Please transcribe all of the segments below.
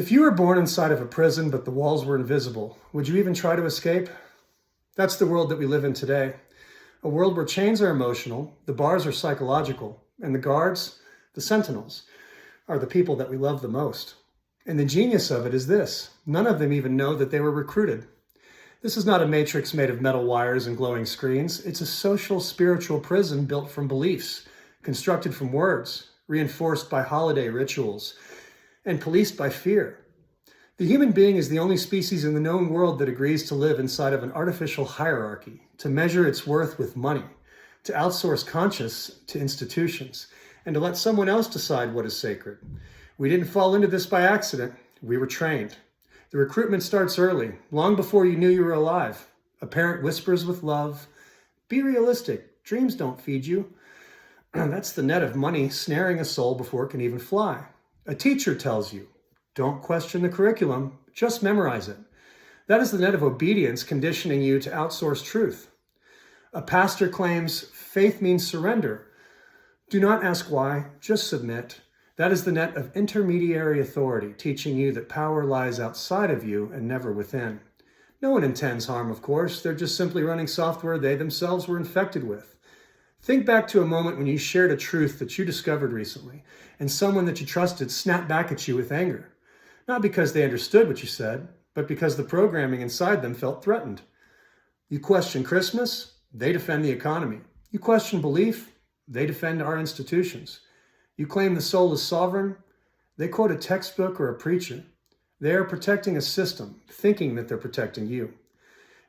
If you were born inside of a prison but the walls were invisible, would you even try to escape? That's the world that we live in today. A world where chains are emotional, the bars are psychological, and the guards, the sentinels, are the people that we love the most. And the genius of it is this: none of them even know that they were recruited. This is not a matrix made of metal wires and glowing screens. It's a social, spiritual prison built from beliefs, constructed from words, reinforced by holiday rituals, and policed by fear. The human being is the only species in the known world that agrees to live inside of an artificial hierarchy, to measure its worth with money, to outsource conscience to institutions, and to let someone else decide what is sacred. We didn't fall into this by accident. We were trained. The recruitment starts early, long before you knew you were alive. A parent whispers with love, "Be realistic, dreams don't feed you." That's the net of money snaring a soul before it can even fly. A teacher tells you, "Don't question the curriculum, just memorize it." That is the net of obedience conditioning you to outsource truth. A pastor claims faith means surrender. Do not ask why, just submit. That is the net of intermediary authority, teaching you that power lies outside of you and never within. No one intends harm, of course. They're just simply running software they themselves were infected with. Think back to a moment when you shared a truth that you discovered recently, and someone that you trusted snapped back at you with anger. Not because they understood what you said, but because the programming inside them felt threatened. You question Christmas, they defend the economy. You question belief, they defend our institutions. You claim the soul is sovereign, they quote a textbook or a preacher. They are protecting a system, thinking that they're protecting you.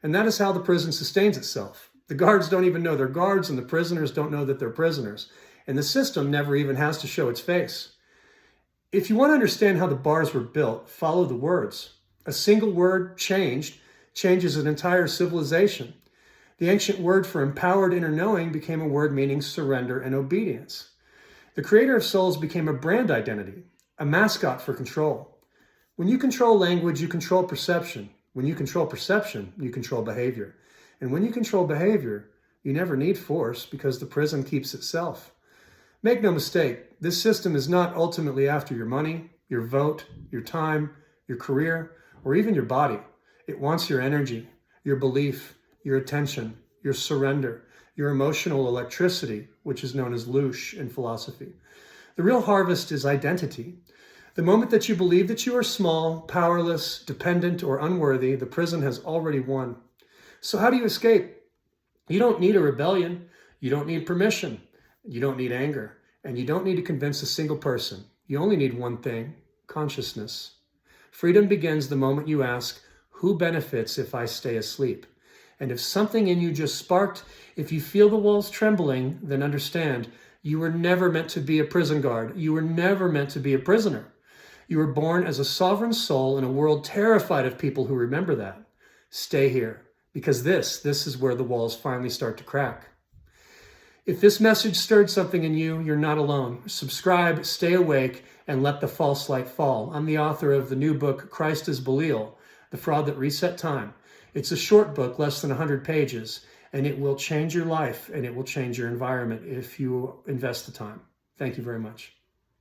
And that is how the prison sustains itself. The guards don't even know they're guards, and the prisoners don't know that they're prisoners. And the system never even has to show its face. If you want to understand how the bars were built, follow the words. A single word, changed, changes an entire civilization. The ancient word for empowered inner knowing became a word meaning surrender and obedience. The creator of souls became a brand identity, a mascot for control. When you control language, you control perception. When you control perception, you control behavior. And when you control behavior, you never need force because the prison keeps itself. Make no mistake, this system is not ultimately after your money, your vote, your time, your career, or even your body. It wants your energy, your belief, your attention, your surrender, your emotional electricity, which is known as loosh in philosophy. The real harvest is identity. The moment that you believe that you are small, powerless, dependent, or unworthy, the prison has already won. So how do you escape? You don't need a rebellion. You don't need permission. You don't need anger. And you don't need to convince a single person. You only need one thing: consciousness. Freedom begins the moment you ask, who benefits if I stay asleep? And if something in you just sparked, if you feel the walls trembling, then understand you were never meant to be a prison guard. You were never meant to be a prisoner. You were born as a sovereign soul in a world terrified of people who remember that. Stay here, because this is where the walls finally start to crack. If this message stirred something in you, you're not alone. Subscribe, stay awake, and let the false light fall. I'm the author of the new book, Christ is Belial, The Fraud That Reset Time. It's a short book, less than 100 pages, and it will change your life and it will change your environment if you invest the time. Thank you very much.